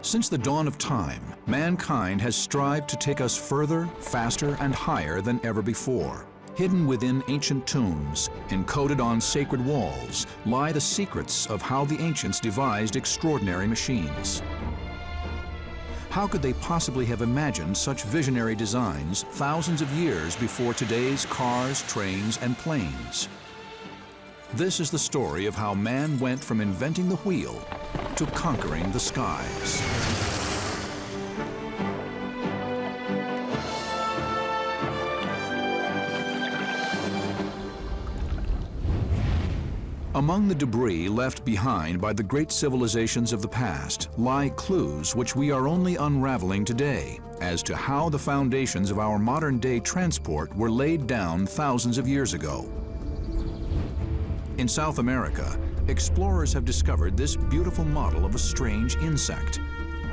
Since the dawn of time, mankind has strived to take us further, faster, and higher than ever before. Hidden within ancient tombs, encoded on sacred walls, lie the secrets of how the ancients devised extraordinary machines. How could they possibly have imagined such visionary designs thousands of years before today's cars, trains, and planes? This is the story of how man went from inventing the wheel to conquering the skies. Among the debris left behind by the great civilizations of the past lie clues which we are only unraveling today as to how the foundations of our modern-day transport were laid down thousands of years ago. In South America, explorers have discovered this beautiful model of a strange insect.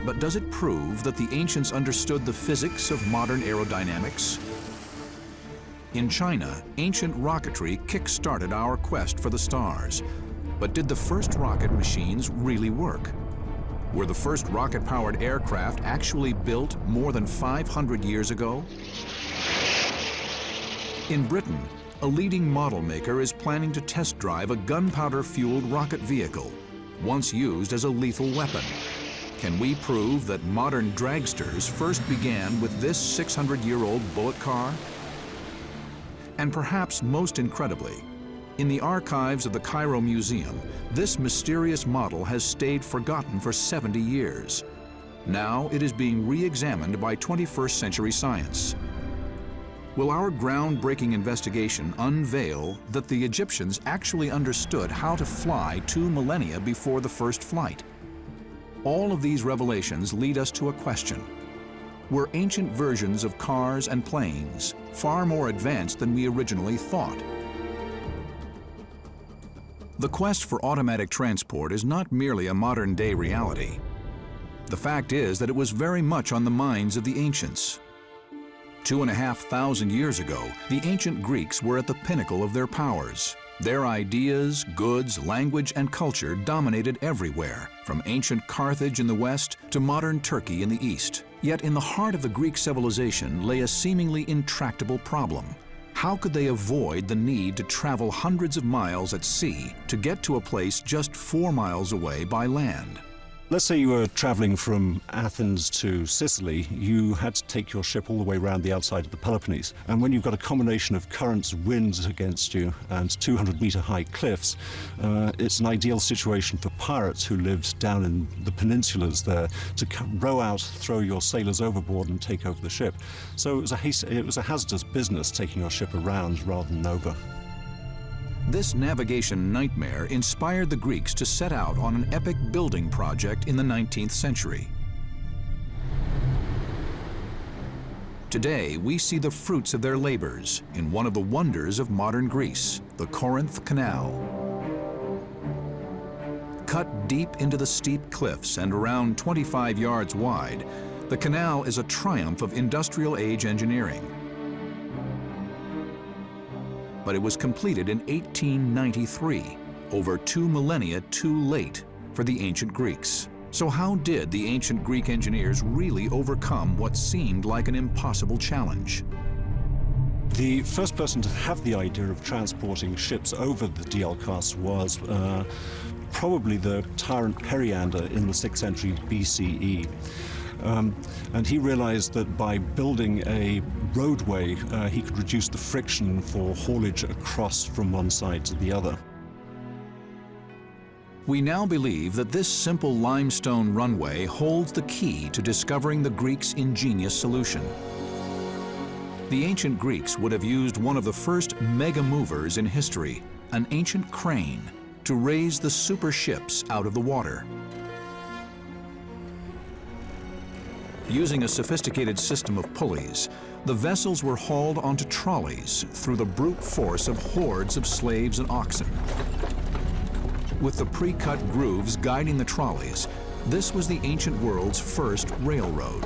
But does it prove that the ancients understood the physics of modern aerodynamics? In China, ancient rocketry kick-started our quest for the stars. But did the first rocket machines really work? Were the first rocket-powered aircraft actually built more than 500 years ago? In Britain, a leading model maker is planning to test drive a gunpowder-fueled rocket vehicle, once used as a lethal weapon. Can we prove that modern dragsters first began with this 600-year-old bullet car? And perhaps most incredibly, in the archives of the Cairo Museum, this mysterious model has stayed forgotten for 70 years. Now it is being re-examined by 21st century science. Will our groundbreaking investigation unveil that the Egyptians actually understood how to fly 2 millennia before the first flight? All of these revelations lead us to a question. Were ancient versions of cars and planes far more advanced than we originally thought? The quest for automatic transport is not merely a modern-day reality. The fact is that it was very much on the minds of the ancients. 2,500 years ago, the ancient Greeks were at the pinnacle of their powers. Their ideas, goods, language, and culture dominated everywhere, from ancient Carthage in the west to modern Turkey in the east. Yet in the heart of the Greek civilization lay a seemingly intractable problem. How could they avoid the need to travel hundreds of miles at sea to get to a place just 4 miles away by land? Let's say you were traveling from Athens to Sicily. You had to take your ship all the way around the outside of the Peloponnese. And when you've got a combination of currents, winds against you, and 200-meter high cliffs, it's an ideal situation for pirates who lived down in the peninsulas there to row out, throw your sailors overboard, and take over the ship. So it was a hazardous business taking your ship around rather than over. This navigation nightmare inspired the Greeks to set out on an epic building project in the 19th century. Today, we see the fruits of their labors in one of the wonders of modern Greece, the Corinth Canal. Cut deep into the steep cliffs and around 25 yards wide, the canal is a triumph of industrial age engineering. But it was completed in 1893, over 2 millennia too late for the ancient Greeks. So how did the ancient Greek engineers really overcome what seemed like an impossible challenge? The first person to have the idea of transporting ships over the Dialkos was probably the tyrant Periander in the 6th century BCE. And he realized that by building a roadway, he could reduce the friction for haulage across from one side to the other. We now believe that this simple limestone runway holds the key to discovering the Greeks' ingenious solution. The ancient Greeks would have used one of the first mega movers in history, an ancient crane, to raise the super ships out of the water. Using a sophisticated system of pulleys, the vessels were hauled onto trolleys through the brute force of hordes of slaves and oxen. With the pre-cut grooves guiding the trolleys, this was the ancient world's first railroad.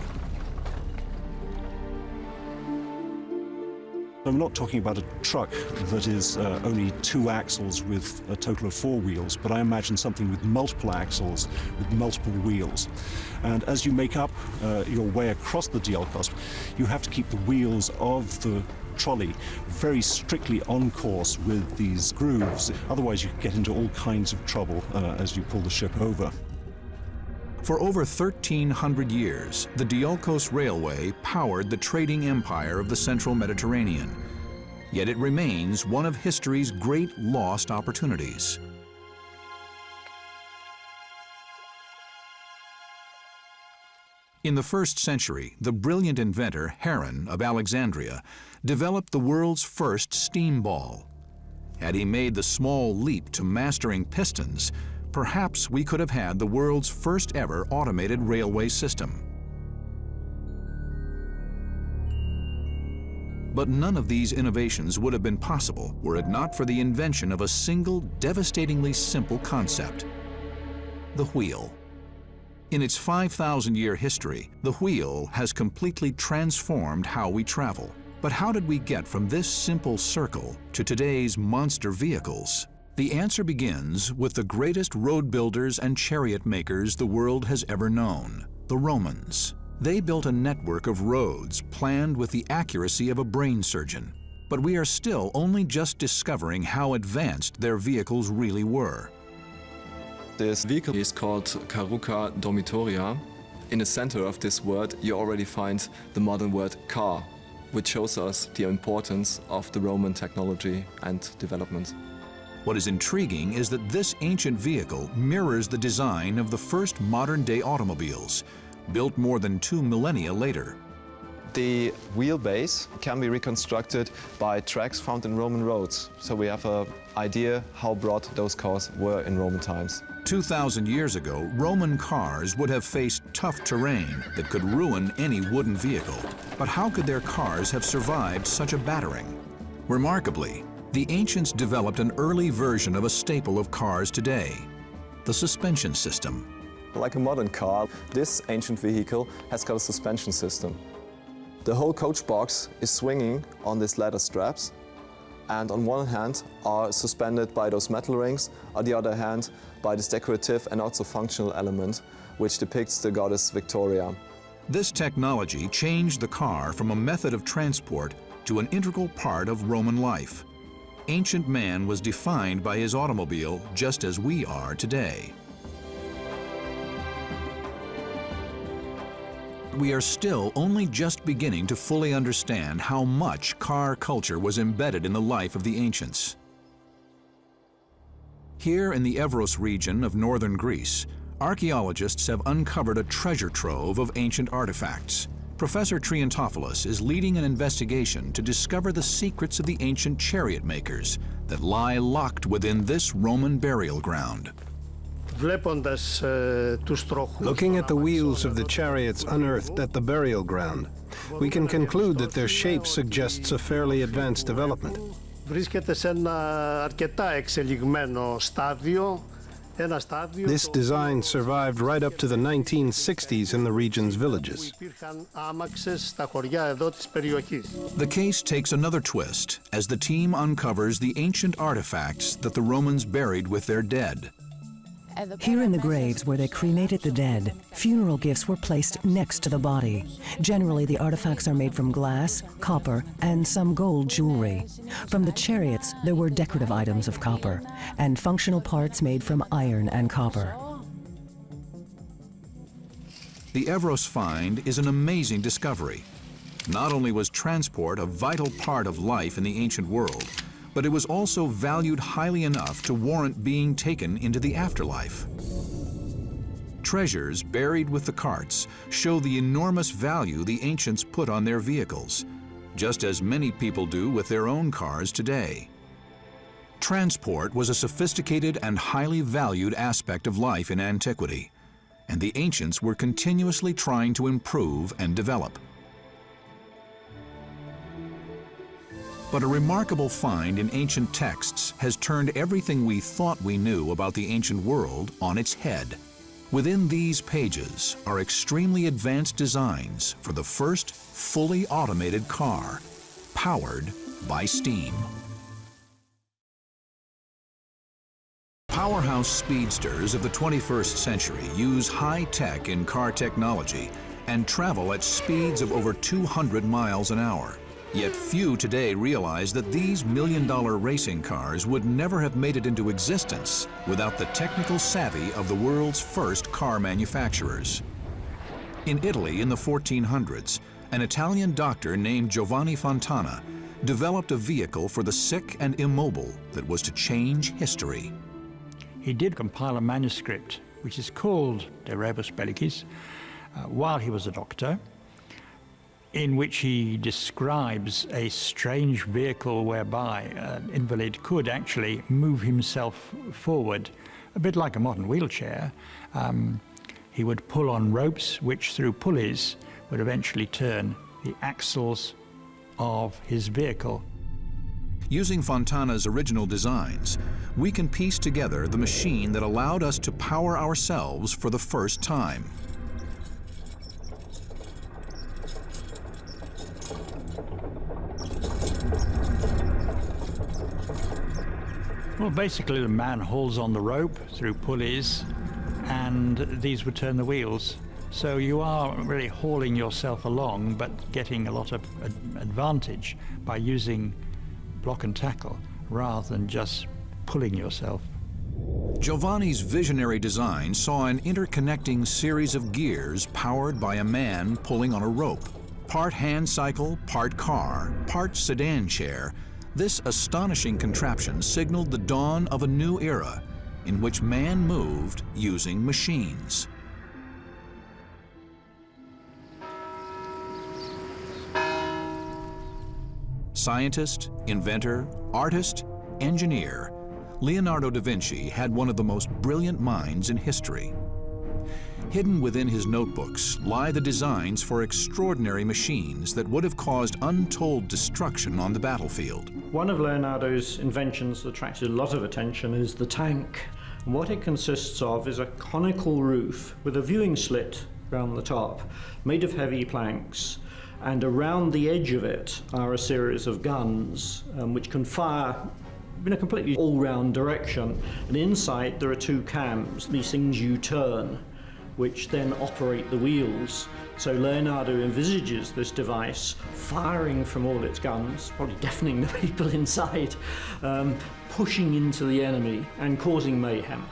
I'm not talking about a truck that is only 2 axles with a total of 4 wheels, but I imagine something with multiple axles, with multiple wheels. And as you make up your way across the Diolkos, you have to keep the wheels of the trolley very strictly on course with these grooves. Otherwise, you get into all kinds of trouble as you pull the ship over. For over 1,300 years, the Diolkos Railway powered the trading empire of the central Mediterranean. Yet it remains one of history's great lost opportunities. In the 1st century, the brilliant inventor Heron of Alexandria developed the world's first steam ball. Had he made the small leap to mastering pistons, perhaps we could have had the world's first ever automated railway system. But none of these innovations would have been possible were it not for the invention of a single devastatingly simple concept: the wheel. In its 5,000-year history, the wheel has completely transformed how we travel. But how did we get from this simple circle to today's monster vehicles? The answer begins with the greatest road builders and chariot makers the world has ever known, the Romans. They built a network of roads planned with the accuracy of a brain surgeon. But we are still only just discovering how advanced their vehicles really were. This vehicle is called Carruca Dormitoria. In the center of this word, you already find the modern word car, which shows us the importance of the Roman technology and development. What is intriguing is that this ancient vehicle mirrors the design of the first modern-day automobiles, built more than 2 millennia later. The wheelbase can be reconstructed by tracks found in Roman roads, so we have an idea how broad those cars were in Roman times. 2,000 years ago, Roman cars would have faced tough terrain that could ruin any wooden vehicle. But how could their cars have survived such a battering? Remarkably, the ancients developed an early version of a staple of cars today: the suspension system. Like a modern car, this ancient vehicle has got a suspension system. The whole coach box is swinging on these ladder straps, and on one hand are suspended by those metal rings, on the other hand by this decorative and also functional element which depicts the goddess Victoria. This technology changed the car from a method of transport to an integral part of Roman life. Ancient man was defined by his automobile just as we are today. We are still only just beginning to fully understand how much car culture was embedded in the life of the ancients. Here in the Evros region of northern Greece, archaeologists have uncovered a treasure trove of ancient artifacts. Professor Triantopoulos is leading an investigation to discover the secrets of the ancient chariot makers that lie locked within this Roman burial ground. Looking at the wheels of the chariots unearthed at the burial ground, we can conclude that their shape suggests a fairly advanced development. This design survived right up to the 1960s in the region's villages. The case takes another twist as the team uncovers the ancient artifacts that the Romans buried with their dead. Here in the graves where they cremated the dead, funeral gifts were placed next to the body. Generally, the artifacts are made from glass, copper, and some gold jewelry. From the chariots, there were decorative items of copper, and functional parts made from iron and copper. The Evros find is an amazing discovery. Not only was transport a vital part of life in the ancient world, but it was also valued highly enough to warrant being taken into the afterlife. Treasures buried with the carts show the enormous value the ancients put on their vehicles, just as many people do with their own cars today. Transport was a sophisticated and highly valued aspect of life in antiquity, and the ancients were continuously trying to improve and develop. But a remarkable find in ancient texts has turned everything we thought we knew about the ancient world on its head. Within these pages are extremely advanced designs for the first fully automated car, powered by steam. Powerhouse speedsters of the 21st century use high-tech in-car technology and travel at speeds of over 200 miles an hour. Yet few today realize that these million-dollar racing cars would never have made it into existence without the technical savvy of the world's first car manufacturers. In Italy in the 1400s, an Italian doctor named Giovanni Fontana developed a vehicle for the sick and immobile that was to change history. He did compile a manuscript, which is called De Rebus Bellicis, while he was a doctor, in which he describes a strange vehicle whereby an invalid could actually move himself forward, a bit like a modern wheelchair. He would pull on ropes, which through pulleys would eventually turn the axles of his vehicle. Using Fontana's original designs, we can piece together the machine that allowed us to power ourselves for the first time. Well, basically the man hauls on the rope through pulleys, and these would turn the wheels. So you are really hauling yourself along, but getting a lot of advantage by using block and tackle rather than just pulling yourself. Giovanni's visionary design saw an interconnecting series of gears powered by a man pulling on a rope. Part hand cycle, part car, part sedan chair, this astonishing contraption signaled the dawn of a new era in which man moved using machines. Scientist, inventor, artist, engineer, Leonardo da Vinci had one of the most brilliant minds in history. Hidden within his notebooks lie the designs for extraordinary machines that would have caused untold destruction on the battlefield. One of Leonardo's inventions that attracted a lot of attention is the tank. What it consists of is a conical roof with a viewing slit around the top, made of heavy planks. And around the edge of it are a series of guns which can fire in a completely all-round direction. And inside there are two cams, these things you turn, which then operate the wheels. So Leonardo envisages this device firing from all its guns, probably deafening the people inside, pushing into the enemy and causing mayhem.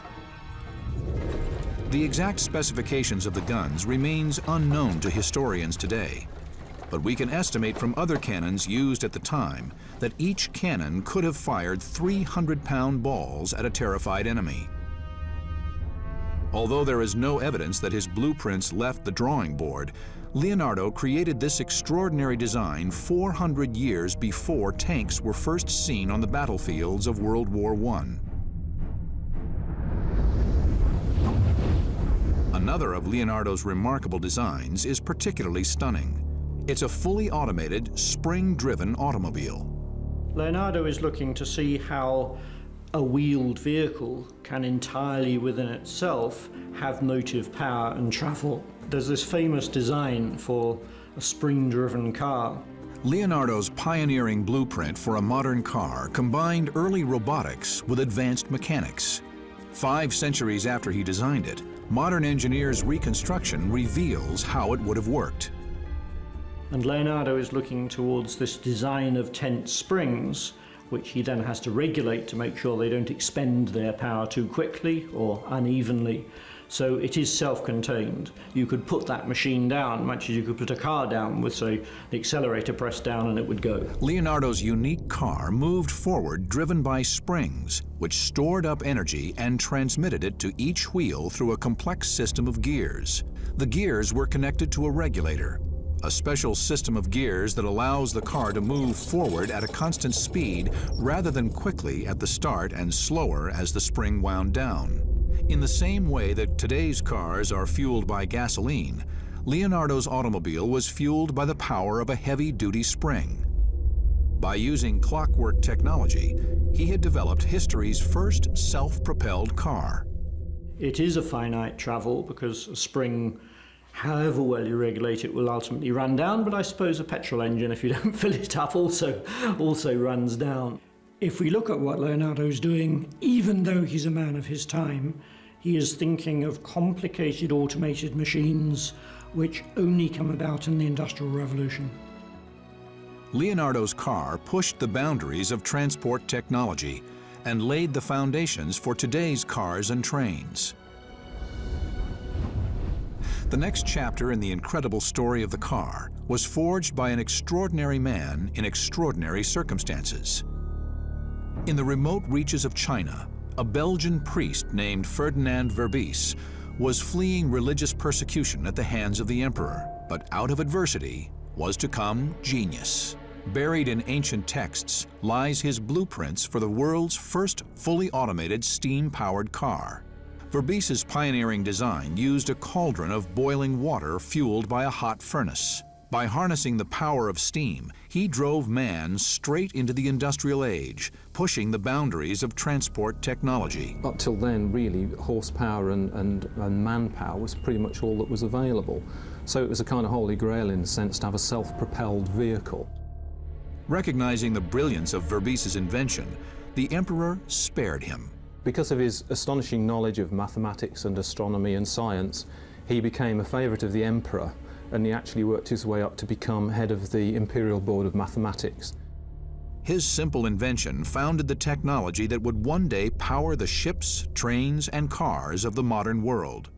The exact specifications of the guns remains unknown to historians today. But we can estimate from other cannons used at the time that each cannon could have fired 300-pound balls at a terrified enemy. Although there is no evidence that his blueprints left the drawing board, Leonardo created this extraordinary design 400 years before tanks were first seen on the battlefields of World War I. Another of Leonardo's remarkable designs is particularly stunning. It's a fully automated, spring-driven automobile. Leonardo is looking to see how a wheeled vehicle can entirely within itself have motive power and travel. There's this famous design for a spring-driven car. Leonardo's pioneering blueprint for a modern car combined early robotics with advanced mechanics. 5 centuries after he designed it, modern engineers' reconstruction reveals how it would have worked. And Leonardo is looking towards this design of tense springs, which he then has to regulate to make sure they don't expend their power too quickly or unevenly. So it is self-contained. You could put that machine down, much as you could put a car down with, say, the accelerator pressed down and it would go. Leonardo's unique car moved forward driven by springs, which stored up energy and transmitted it to each wheel through a complex system of gears. The gears were connected to a regulator, a special system of gears that allows the car to move forward at a constant speed rather than quickly at the start and slower as the spring wound down. In the same way that today's cars are fueled by gasoline, Leonardo's automobile was fueled by the power of a heavy-duty spring. By using clockwork technology, he had developed history's first self-propelled car. It is a finite travel because a spring However well you regulate it will ultimately run down, but I suppose a petrol engine, if you don't fill it up, also runs down. If we look at what Leonardo's doing, even though he's a man of his time, he is thinking of complicated automated machines which only come about in the Industrial Revolution. Leonardo's car pushed the boundaries of transport technology and laid the foundations for today's cars and trains. The next chapter in the incredible story of the car was forged by an extraordinary man in extraordinary circumstances. In the remote reaches of China, a Belgian priest named Ferdinand Verbies was fleeing religious persecution at the hands of the emperor, but out of adversity was to come genius. Buried in ancient texts lies his blueprints for the world's first fully automated steam-powered car. Verbies's pioneering design used a cauldron of boiling water fueled by a hot furnace. By harnessing the power of steam, he drove man straight into the industrial age, pushing the boundaries of transport technology. Up till then, really, horsepower and manpower was pretty much all that was available. So it was a kind of holy grail in the sense to have a self-propelled vehicle. Recognizing the brilliance of Verbies's invention, the emperor spared him. Because of his astonishing knowledge of mathematics and astronomy and science, he became a favourite of the emperor, and he actually worked his way up to become head of the Imperial Board of Mathematics. His simple invention founded the technology that would one day power the ships, trains, and cars of the modern world.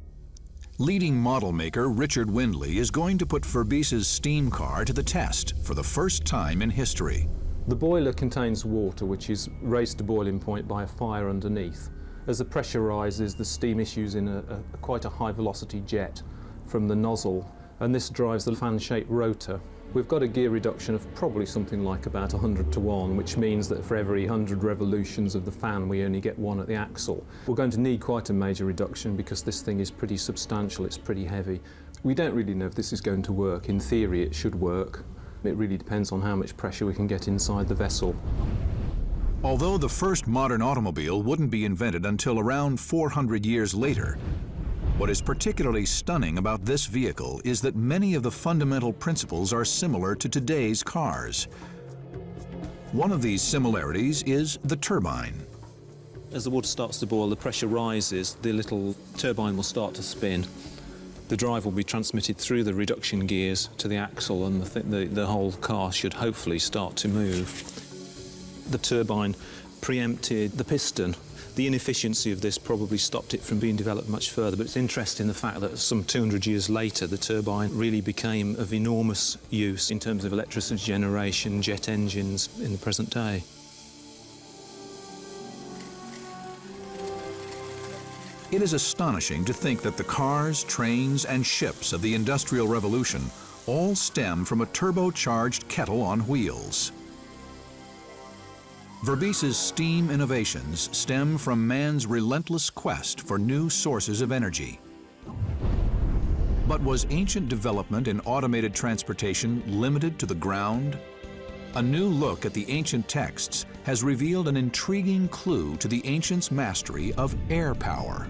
Leading model maker Richard Windley is going to put Verbies's steam car to the test for the first time in history. The boiler contains water which is raised to boiling point by a fire underneath. As the pressure rises, the steam issues in quite a high velocity jet from the nozzle, and this drives the fan-shaped rotor. We've got a gear reduction of probably something like about 100 to 1, which means that for every 100 revolutions of the fan we only get one at the axle. We're going to need quite a major reduction because this thing is pretty substantial, it's pretty heavy. We don't really know if this is going to work. In theory it should work. It really depends on how much pressure we can get inside the vessel. Although the first modern automobile wouldn't be invented until around 400 years later, what is particularly stunning about this vehicle is that many of the fundamental principles are similar to today's cars. One of these similarities is the turbine. As the water starts to boil, the pressure rises, the little turbine will start to spin. The drive will be transmitted through the reduction gears to the axle, and the whole car should hopefully start to move. The turbine preempted the piston. The inefficiency of this probably stopped it from being developed much further, but it's interesting the fact that some 200 years later the turbine really became of enormous use in terms of electricity generation, jet engines in the present day. It is astonishing to think that the cars, trains, and ships of the Industrial Revolution all stem from a turbocharged kettle on wheels. Verbies's steam innovations stem from man's relentless quest for new sources of energy. But was ancient development in automated transportation limited to the ground? A new look at the ancient texts has revealed an intriguing clue to the ancients' mastery of air power.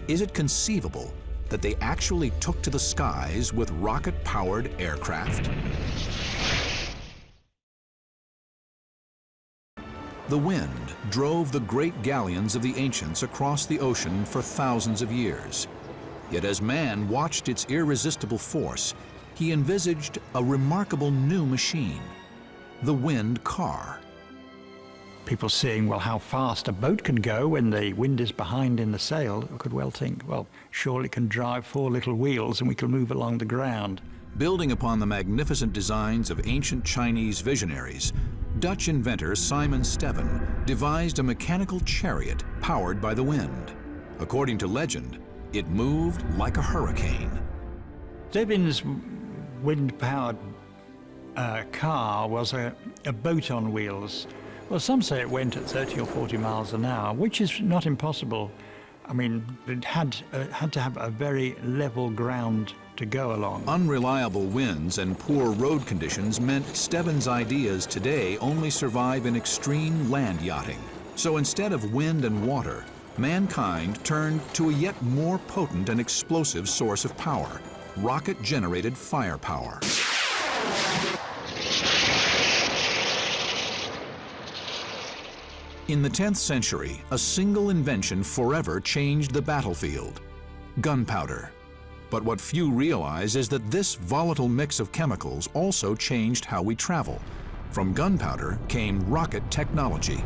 Is it conceivable that they actually took to the skies with rocket-powered aircraft? The wind drove the great galleons of the ancients across the ocean for thousands of years. Yet as man watched its irresistible force, he envisaged a remarkable new machine, the wind car. People seeing, well, how fast a boat can go when the wind is behind in the sail could well think, well, surely it can drive 4 little wheels and we can move along the ground. Building upon the magnificent designs of ancient Chinese visionaries, Dutch inventor Simon Steven devised a mechanical chariot powered by the wind. According to legend, it moved like a hurricane. Steven's wind-powered car was a boat on wheels. Well, some say it went at 30 or 40 miles an hour, which is not impossible. I mean, it had to have a very level ground to go along. Unreliable winds and poor road conditions meant Steven's ideas today only survive in extreme land yachting. So instead of wind and water, mankind turned to a yet more potent and explosive source of power, rocket-generated firepower. In the 10th century, a single invention forever changed the battlefield: gunpowder. But what few realize is that this volatile mix of chemicals also changed how we travel. From gunpowder came rocket technology.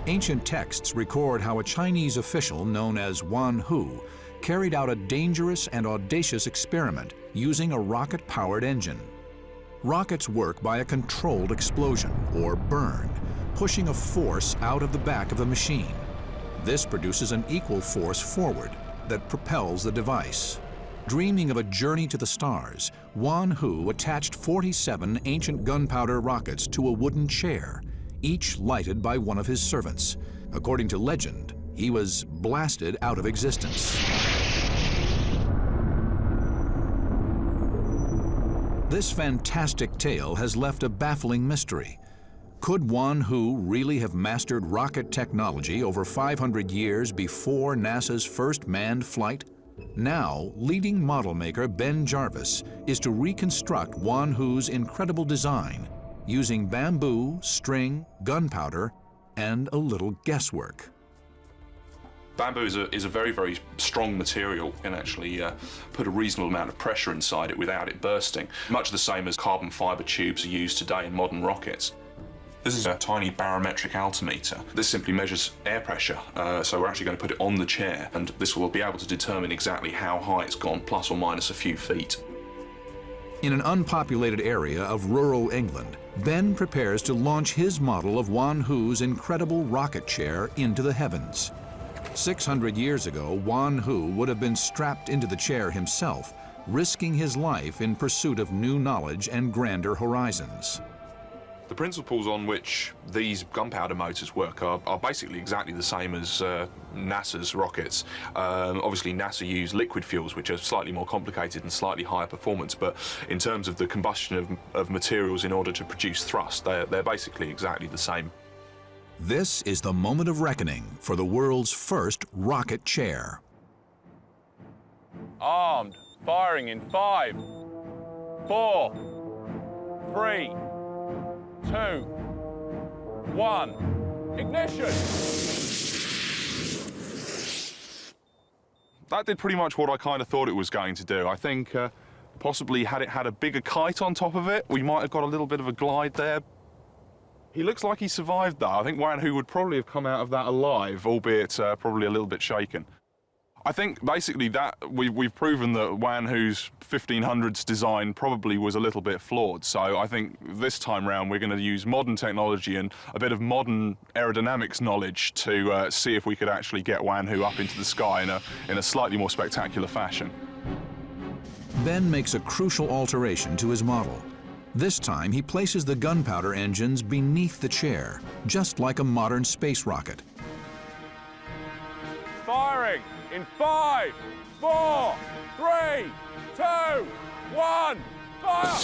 Ancient texts record how a Chinese official known as Wan Hu carried out a dangerous and audacious experiment using a rocket-powered engine. Rockets work by a controlled explosion, or burn, pushing a force out of the back of the machine. This produces an equal force forward that propels the device. Dreaming of a journey to the stars, Wan Hu attached 47 ancient gunpowder rockets to a wooden chair, each lighted by one of his servants. According to legend, he was blasted out of existence. This fantastic tale has left a baffling mystery. Could Wan Hu really have mastered rocket technology over 500 years before NASA's first manned flight? Now, leading model maker Ben Jarvis is to reconstruct Wan Hu's incredible design using bamboo, string, gunpowder, and a little guesswork. Bamboo is a very, very strong material and actually put a reasonable amount of pressure inside it without it bursting, much the same as carbon fiber tubes are used today in modern rockets. This is a tiny barometric altimeter. This simply measures air pressure, so we're actually going to put it on the chair, and this will be able to determine exactly how high it's gone, plus or minus a few feet. In an unpopulated area of rural England, Ben prepares to launch his model of Wan Hu's incredible rocket chair into the heavens. 600 years ago, Wan Hu would have been strapped into the chair himself, risking his life in pursuit of new knowledge and grander horizons. The principles on which these gunpowder motors work are basically exactly the same as NASA's rockets. Obviously NASA use liquid fuels, which are slightly more complicated and slightly higher performance, but in terms of the combustion of materials in order to produce thrust, they're basically exactly the same. This is the moment of reckoning for the world's first rocket chair. Armed, firing in 5, 4, 3, 2, 1, ignition! That did pretty much what I kind of thought it was going to do. I think possibly had it had a bigger kite on top of it, we might have got a little bit of a glide there. He looks like he survived though. I think Wan Hu would probably have come out of that alive, albeit probably a little bit shaken. I think basically that we've proven that Wan Hu's 1500s design probably was a little bit flawed. So I think this time round we're going to use modern technology and a bit of modern aerodynamics knowledge to see if we could actually get Wan Hu up into the sky in a slightly more spectacular fashion. Ben makes a crucial alteration to his model. This time he places the gunpowder engines beneath the chair, just like a modern space rocket. Firing in 5, 4, 3, 2, 1, fire!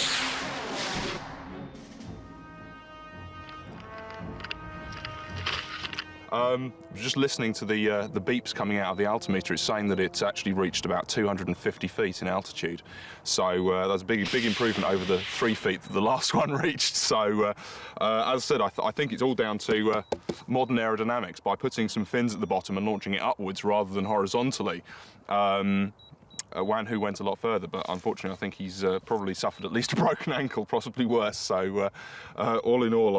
Just listening to the beeps coming out of the altimeter, it's saying that it's actually reached about 250 feet in altitude. So that's a big improvement over the 3 feet that the last one reached. So as I said, I think it's all down to modern aerodynamics. By putting some fins at the bottom and launching it upwards rather than horizontally, Wan Hu went a lot further, but unfortunately I think he's probably suffered at least a broken ankle, possibly worse. So all in all,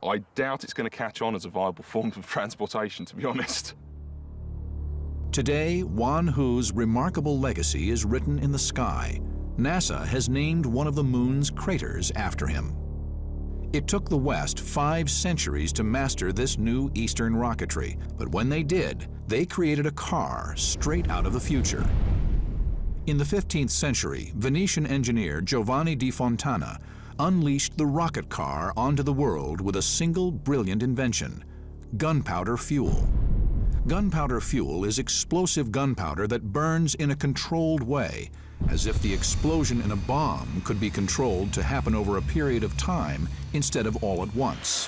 I doubt it's going to catch on as a viable form of transportation, to be honest. Today, Wan Hu's remarkable legacy is written in the sky. NASA has named one of the moon's craters after him. It took the West 5 centuries to master this new Eastern rocketry, but when they did, they created a car straight out of the future. In the 15th century, Venetian engineer Giovanni di Fontana unleashed the rocket car onto the world with a single brilliant invention: gunpowder fuel. Gunpowder fuel is explosive gunpowder that burns in a controlled way, as if the explosion in a bomb could be controlled to happen over a period of time instead of all at once.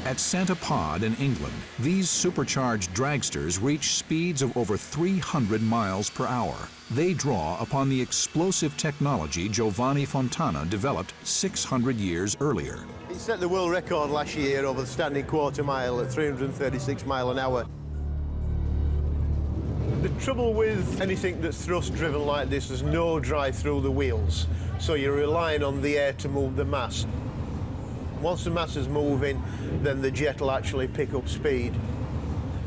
At Santa Pod in England, these supercharged dragsters reach speeds of over 300 miles per hour. They draw upon the explosive technology Giovanni Fontana developed 600 years earlier. He set the world record last year over the standing quarter mile at 336 miles an hour. The trouble with anything that's thrust-driven like this, there's no drive through the wheels, so you're relying on the air to move the mass. Once the mass is moving, then the jet will actually pick up speed.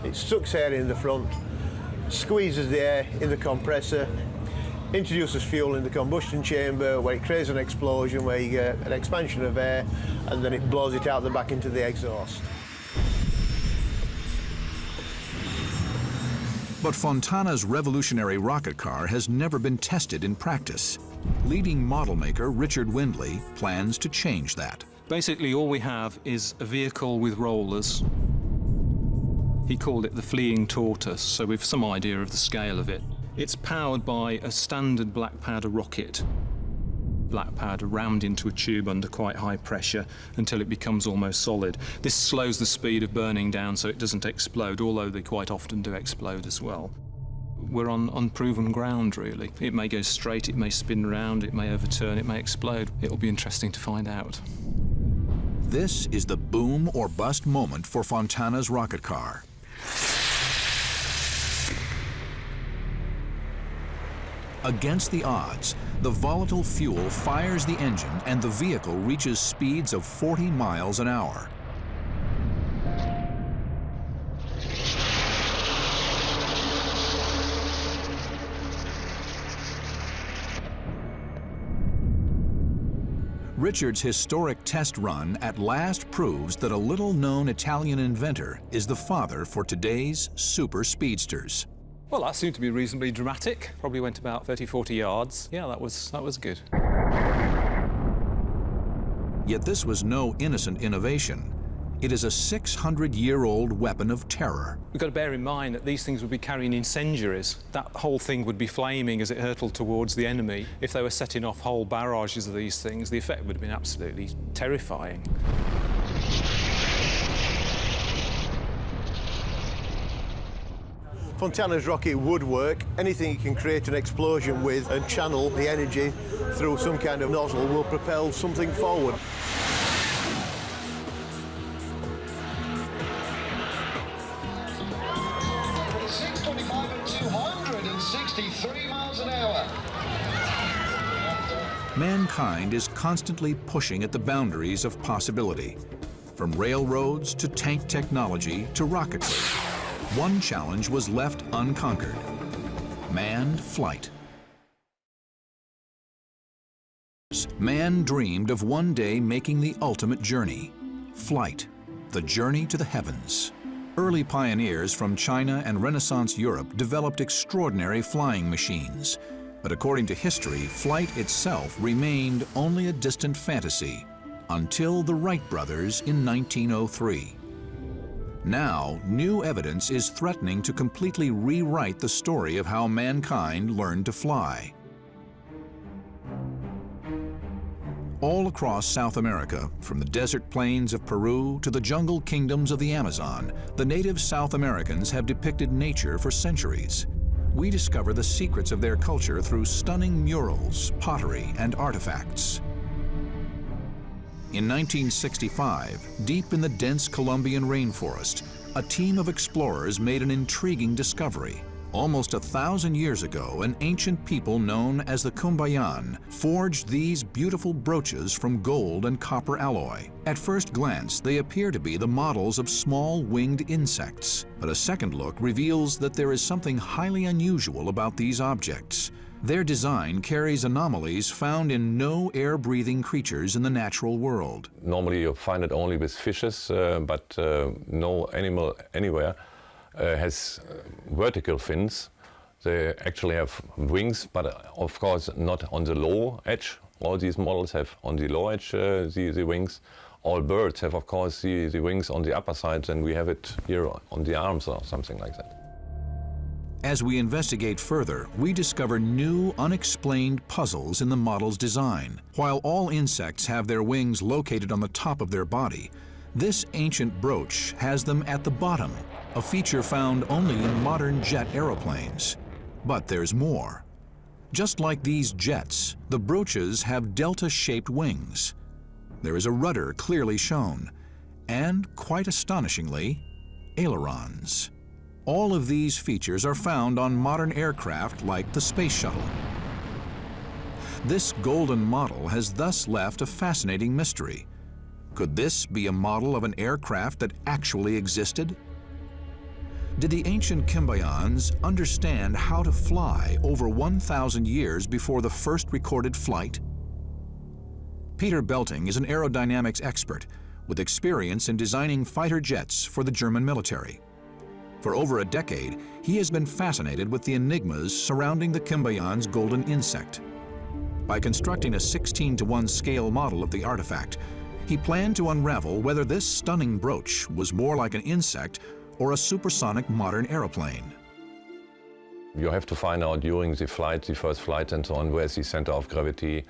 It sucks air in the front, squeezes the air in the compressor, introduces fuel in the combustion chamber, where it creates an explosion, where you get an expansion of air, and then it blows it out the back into the exhaust. But Fontana's revolutionary rocket car has never been tested in practice. Leading model maker Richard Windley plans to change that. Basically, all we have is a vehicle with rollers. He called it the fleeing tortoise, so we've some idea of the scale of it. It's powered by a standard black powder rocket. Black powder rammed into a tube under quite high pressure until it becomes almost solid. This slows the speed of burning down so it doesn't explode, although they quite often do explode as well. We're on unproven ground, really. It may go straight, it may spin round, it may overturn, it may explode. It'll be interesting to find out. This is the boom or bust moment for Fontana's rocket car. Against the odds, the volatile fuel fires the engine and the vehicle reaches speeds of 40 miles an hour. Richard's historic test run at last proves that a little-known Italian inventor is the father for today's super speedsters. Well, that seemed to be reasonably dramatic. Probably went about 30, 40 yards. Yeah, that was good. Yet this was no innocent innovation. It is a 600-year-old weapon of terror. We've got to bear in mind that these things would be carrying incendiaries. That whole thing would be flaming as it hurtled towards the enemy. If they were setting off whole barrages of these things, the effect would have been absolutely terrifying. Fontana's rocket would work. Anything you can create an explosion with and channel the energy through some kind of nozzle will propel something forward. Mankind is constantly pushing at the boundaries of possibility. From railroads to tank technology to rocketry, one challenge was left unconquered: manned flight. Man dreamed of one day making the ultimate journey: flight, the journey to the heavens. Early pioneers from China and Renaissance Europe developed extraordinary flying machines. But according to history, flight itself remained only a distant fantasy until the Wright brothers in 1903. Now, new evidence is threatening to completely rewrite the story of how mankind learned to fly. All across South America, from the desert plains of Peru to the jungle kingdoms of the Amazon, the native South Americans have depicted nature for centuries. We discover the secrets of their culture through stunning murals, pottery, and artifacts. In 1965, deep in the dense Colombian rainforest, a team of explorers made an intriguing discovery. Almost 1,000 years ago, an ancient people known as the Cumbayan forged these beautiful brooches from gold and copper alloy. At first glance, they appear to be the models of small winged insects, but a second look reveals that there is something highly unusual about these objects. Their design carries anomalies found in no air-breathing creatures in the natural world. Normally you find it only with fishes, but no animal anywhere has vertical fins. They actually have wings, but of course not on the low edge. All these models have on the low edge the wings. All birds have, of course, the wings on the upper side, and we have it here on the arms or something like that. As we investigate further, we discover new, unexplained puzzles in the model's design. While all insects have their wings located on the top of their body, This ancient brooch has them at the bottom, a feature found only in modern jet aeroplanes. But there's more. Just like these jets, the brooches have delta-shaped wings. There is a rudder clearly shown, and, quite astonishingly, ailerons. All of these features are found on modern aircraft like the Space Shuttle. This golden model has thus left a fascinating mystery. Could this be a model of an aircraft that actually existed? Did the ancient Kimbayans understand how to fly over 1,000 years before the first recorded flight? Peter Belting is an aerodynamics expert with experience in designing fighter jets for the German military. For over a decade, he has been fascinated with the enigmas surrounding the Kimbayans' golden insect. By constructing a 16:1 scale model of the artifact, he planned to unravel whether this stunning brooch was more like an insect or a supersonic modern aeroplane. You have to find out during the flight, the first flight and so on, where is the center of gravity,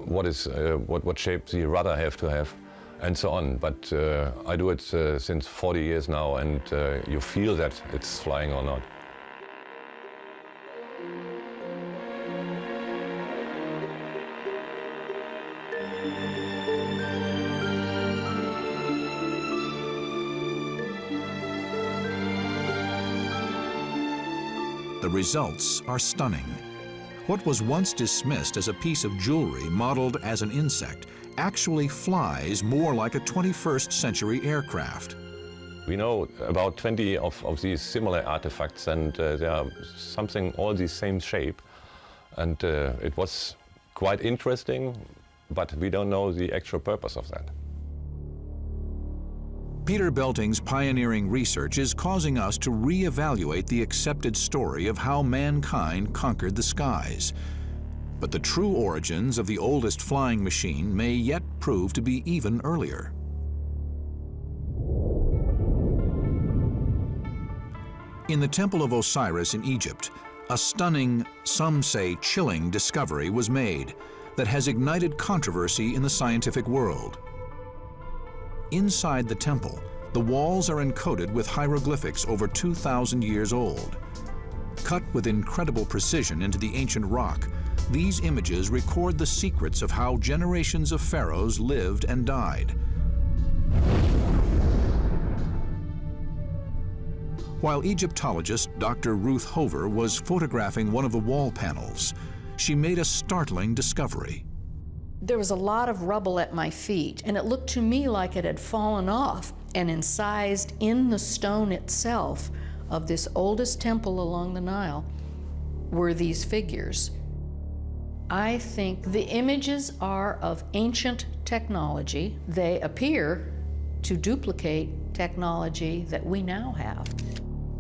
what shape the rudder have to have, and so on. But I do it since 40 years now, and you feel that it's flying or not. The results are stunning. What was once dismissed as a piece of jewelry modeled as an insect actually flies more like a 21st century aircraft. We know about 20 of these similar artifacts, and they are something all the same shape. And it was quite interesting, but we don't know the actual purpose of that. Peter Belting's pioneering research is causing us to reevaluate the accepted story of how mankind conquered the skies. But the true origins of the oldest flying machine may yet prove to be even earlier. In the Temple of Osiris in Egypt, a stunning, some say chilling, discovery was made that has ignited controversy in the scientific world. Inside the temple, the walls are encoded with hieroglyphics over 2,000 years old. Cut with incredible precision into the ancient rock, these images record the secrets of how generations of pharaohs lived and died. While Egyptologist Dr. Ruth Hover was photographing one of the wall panels, she made a startling discovery. There was a lot of rubble at my feet, and it looked to me like it had fallen off, and incised in the stone itself of this oldest temple along the Nile were these figures. I think the images are of ancient technology. They appear to duplicate technology that we now have.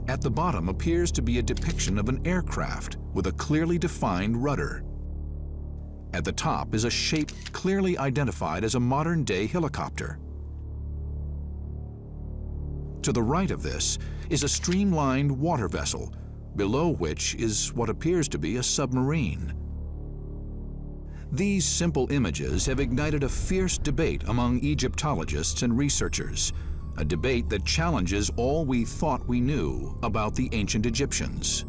At the bottom appears to be a depiction of an aircraft with a clearly defined rudder. At the top is a shape clearly identified as a modern-day helicopter. To the right of this is a streamlined water vessel, below which is what appears to be a submarine. These simple images have ignited a fierce debate among Egyptologists and researchers, a debate that challenges all we thought we knew about the ancient Egyptians.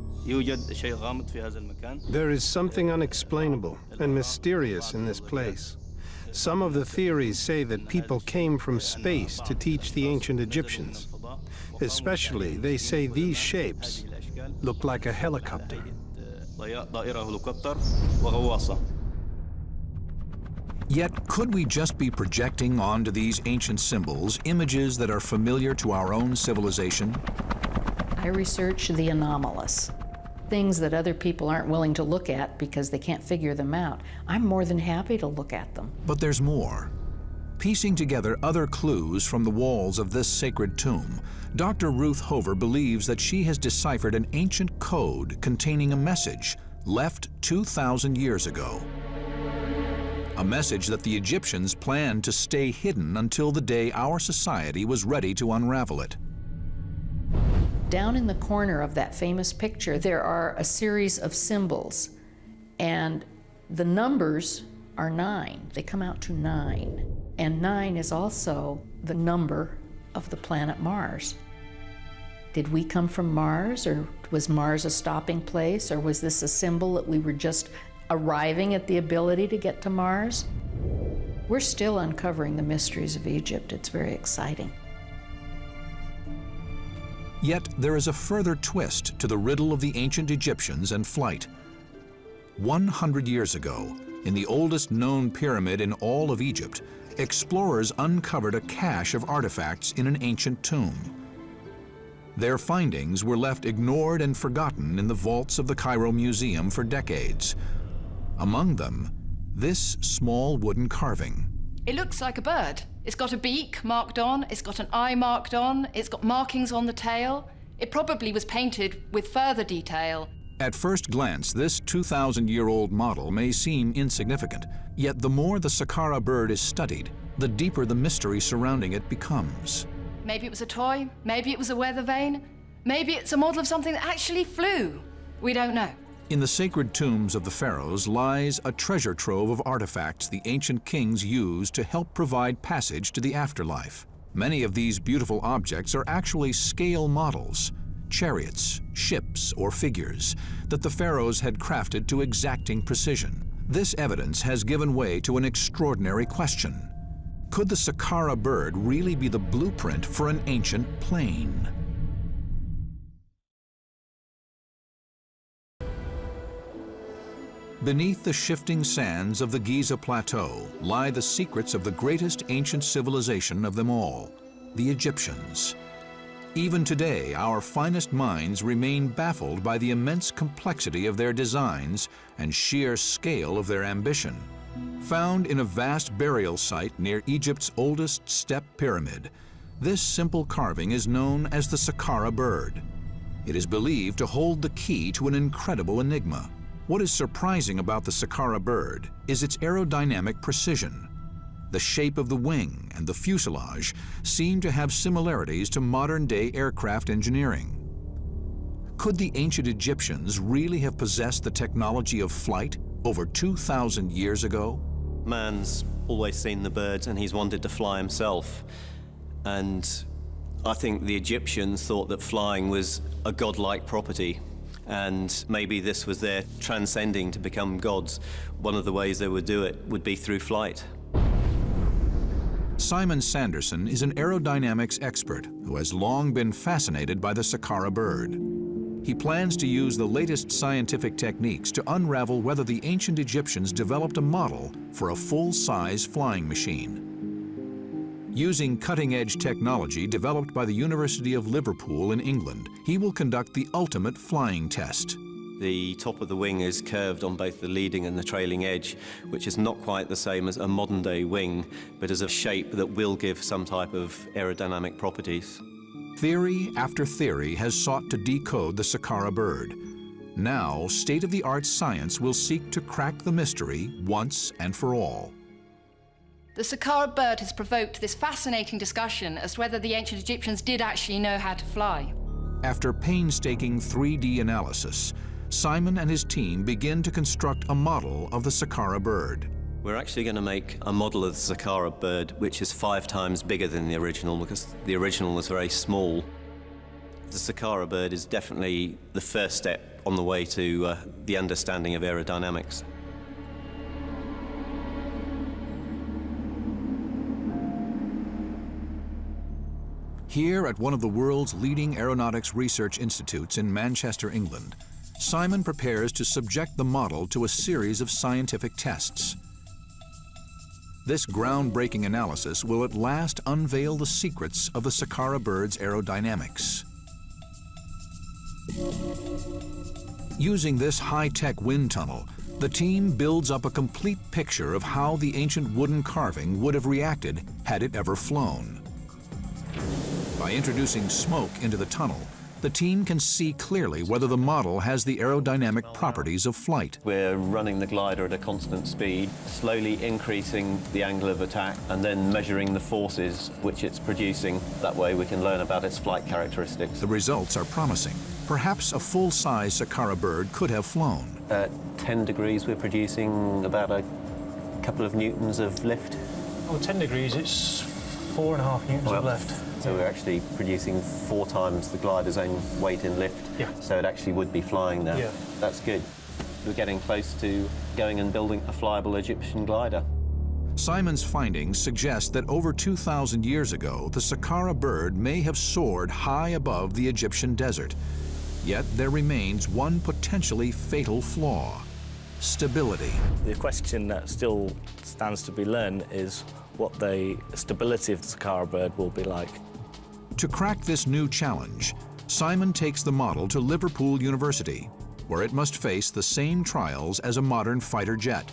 There is something unexplainable and mysterious in this place. Some of the theories say that people came from space to teach the ancient Egyptians. Especially, they say these shapes look like a helicopter. Yet, could we just be projecting onto these ancient symbols images that are familiar to our own civilization? I research the anomalous, things that other people aren't willing to look at because they can't figure them out. I'm more than happy to look at them. But there's more. Piecing together other clues from the walls of this sacred tomb, Dr. Ruth Hover believes that she has deciphered an ancient code containing a message left 2,000 years ago. A message that the Egyptians planned to stay hidden until the day our society was ready to unravel it. Down in the corner of that famous picture, there are a series of symbols, and the numbers are 9. They come out to 9. And 9 is also the number of the planet Mars. Did we come from Mars, or was Mars a stopping place, or was this a symbol that we were just arriving at the ability to get to Mars? We're still uncovering the mysteries of Egypt. It's very exciting. Yet there is a further twist to the riddle of the ancient Egyptians and flight. 100 years ago, in the oldest known pyramid in all of Egypt, explorers uncovered a cache of artifacts in an ancient tomb. Their findings were left ignored and forgotten in the vaults of the Cairo Museum for decades. Among them, this small wooden carving. It looks like a bird. It's got a beak marked on, it's got an eye marked on, it's got markings on the tail. It probably was painted with further detail. At first glance, this 2,000-year-old model may seem insignificant, yet the more the Sakkara bird is studied, the deeper the mystery surrounding it becomes. Maybe it was a toy, maybe it was a weather vane, maybe it's a model of something that actually flew. We don't know. In the sacred tombs of the pharaohs lies a treasure trove of artifacts the ancient kings used to help provide passage to the afterlife. Many of these beautiful objects are actually scale models, chariots, ships, or figures that the pharaohs had crafted to exacting precision. This evidence has given way to an extraordinary question. Could the Sakkara bird really be the blueprint for an ancient plane? Beneath the shifting sands of the Giza Plateau lie the secrets of the greatest ancient civilization of them all, the Egyptians. Even today, our finest minds remain baffled by the immense complexity of their designs and sheer scale of their ambition. Found in a vast burial site near Egypt's oldest step pyramid, this simple carving is known as the Sakkara bird. It is believed to hold the key to an incredible enigma. What is surprising about the Sakkara bird is its aerodynamic precision. The shape of the wing and the fuselage seem to have similarities to modern-day aircraft engineering. Could the ancient Egyptians really have possessed the technology of flight over 2,000 years ago? Man's always seen the birds and he's wanted to fly himself. And I think the Egyptians thought that flying was a godlike property. And maybe this was their transcending to become gods. One of the ways they would do it would be through flight. Simon Sanderson is an aerodynamics expert who has long been fascinated by the Sakkara bird. He plans to use the latest scientific techniques to unravel whether the ancient Egyptians developed a model for a full-size flying machine. Using cutting-edge technology developed by the University of Liverpool in England, he will conduct the ultimate flying test. The top of the wing is curved on both the leading and the trailing edge, which is not quite the same as a modern-day wing, but is a shape that will give some type of aerodynamic properties. Theory after theory has sought to decode the Sakkara bird. Now, state-of-the-art science will seek to crack the mystery once and for all. The Sakkara bird has provoked this fascinating discussion as to whether the ancient Egyptians did actually know how to fly. After painstaking 3D analysis, Simon and his team begin to construct a model of the Sakkara bird. We're actually going to make a model of the Sakkara bird which is 5 times bigger than the original, because the original was very small. The Sakkara bird is definitely the first step on the way to the understanding of aerodynamics. Here at one of the world's leading aeronautics research institutes in Manchester, England, Simon prepares to subject the model to a series of scientific tests. This groundbreaking analysis will at last unveil the secrets of the Sakkara bird's aerodynamics. Using this high-tech wind tunnel, the team builds up a complete picture of how the ancient wooden carving would have reacted had it ever flown. By introducing smoke into the tunnel, the team can see clearly whether the model has the aerodynamic properties of flight. We're running the glider at a constant speed, slowly increasing the angle of attack and then measuring the forces which it's producing. That way we can learn about its flight characteristics. The results are promising. Perhaps a full-size Sakkara bird could have flown. At 10 degrees we're producing about a couple of newtons of lift? Oh, 10 degrees, it's 4.5 newtons of lift. So we're actually producing 4 times the glider's own weight in lift. Yeah. So it actually would be flying now. Yeah. That's good. We're getting close to going and building a flyable Egyptian glider. Simon's findings suggest that over 2,000 years ago, the Sakkara bird may have soared high above the Egyptian desert. Yet there remains one potentially fatal flaw: stability. The question that still stands to be learned is what the stability of the Sakkara bird will be like. To crack this new challenge, Simon takes the model to Liverpool University, where it must face the same trials as a modern fighter jet.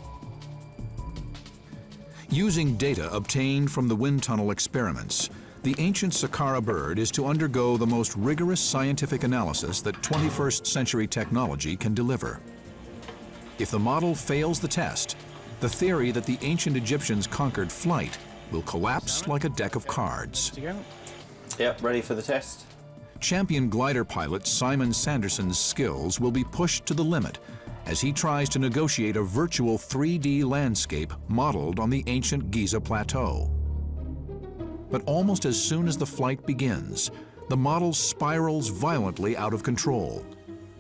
Using data obtained from the wind tunnel experiments, the ancient Sakkara bird is to undergo the most rigorous scientific analysis that 21st century technology can deliver. If the model fails the test, the theory that the ancient Egyptians conquered flight will collapse like a deck of cards. Yep, ready for the test. Champion glider pilot Simon Sanderson's skills will be pushed to the limit as he tries to negotiate a virtual 3D landscape modeled on the ancient Giza Plateau. But almost as soon as the flight begins, the model spirals violently out of control.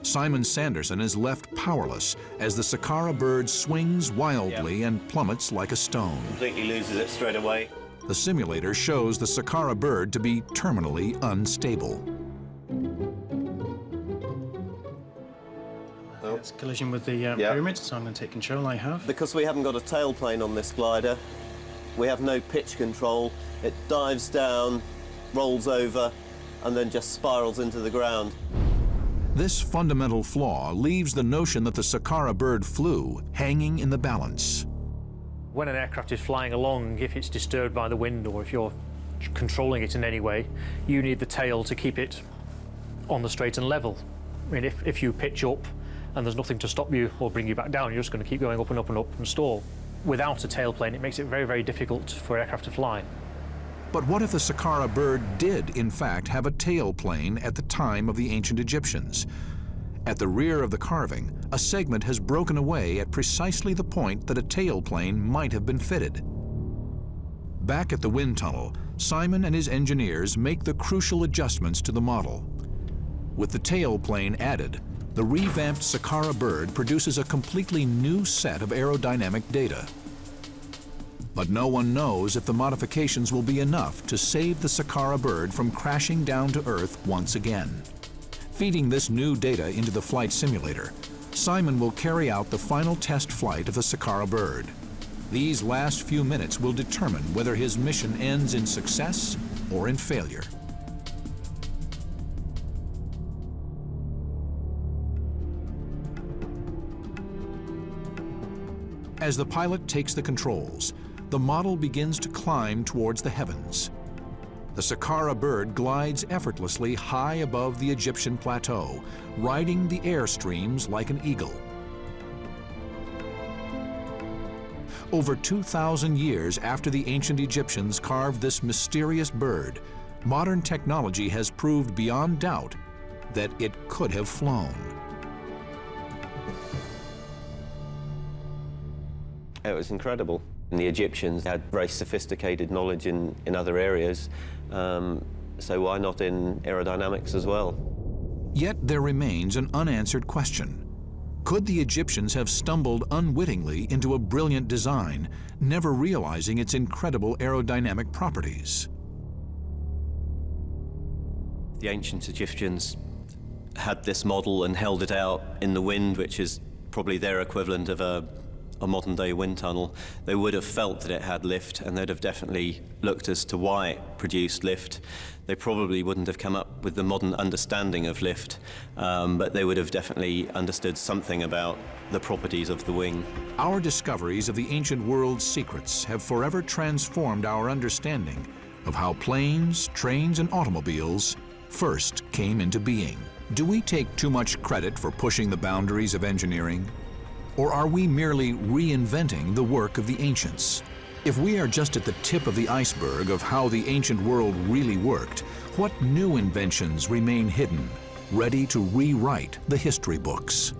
Simon Sanderson is left powerless as the Sakkara bird swings wildly and plummets like a stone. Completely loses it straight away. The simulator shows the Sakkara bird to be terminally unstable. It's collision with the pyramid, so I'm going to take control. I have. Because we haven't got a tailplane on this glider, we have no pitch control. It dives down, rolls over, and then just spirals into the ground. This fundamental flaw leaves the notion that the Sakkara bird flew hanging in the balance. When an aircraft is flying along, if it's disturbed by the wind or if you're controlling it in any way, you need the tail to keep it on the straight and level. I mean, if you pitch up and there's nothing to stop you or bring you back down, you're just going to keep going up and up and up and stall. Without a tailplane, it makes it very, very difficult for aircraft to fly. But what if the Sakkara bird did, in fact, have a tailplane at the time of the ancient Egyptians? At the rear of the carving, a segment has broken away at precisely the point that a tailplane might have been fitted. Back at the wind tunnel, Simon and his engineers make the crucial adjustments to the model. With the tailplane added, the revamped Sakkara bird produces a completely new set of aerodynamic data. But no one knows if the modifications will be enough to save the Sakkara bird from crashing down to Earth once again. Feeding this new data into the flight simulator, Simon will carry out the final test flight of the Sakkara bird. These last few minutes will determine whether his mission ends in success or in failure. As the pilot takes the controls, the model begins to climb towards the heavens. The Sakkara bird glides effortlessly high above the Egyptian plateau, riding the airstreams like an eagle. Over 2,000 years after the ancient Egyptians carved this mysterious bird, modern technology has proved beyond doubt that it could have flown. It was incredible. And the Egyptians had very sophisticated knowledge in other areas, so why not in aerodynamics as well? Yet there remains an unanswered question. Could the Egyptians have stumbled unwittingly into a brilliant design, never realizing its incredible aerodynamic properties? The ancient Egyptians had this model and held it out in the wind, which is probably their equivalent of a modern-day wind tunnel. They would have felt that it had lift, and they'd have definitely looked as to why it produced lift. They probably wouldn't have come up with the modern understanding of lift, but they would have definitely understood something about the properties of the wing. Our discoveries of the ancient world's secrets have forever transformed our understanding of how planes, trains, and automobiles first came into being. Do we take too much credit for pushing the boundaries of engineering? Or are we merely reinventing the work of the ancients? If we are just at the tip of the iceberg of how the ancient world really worked, what new inventions remain hidden, ready to rewrite the history books?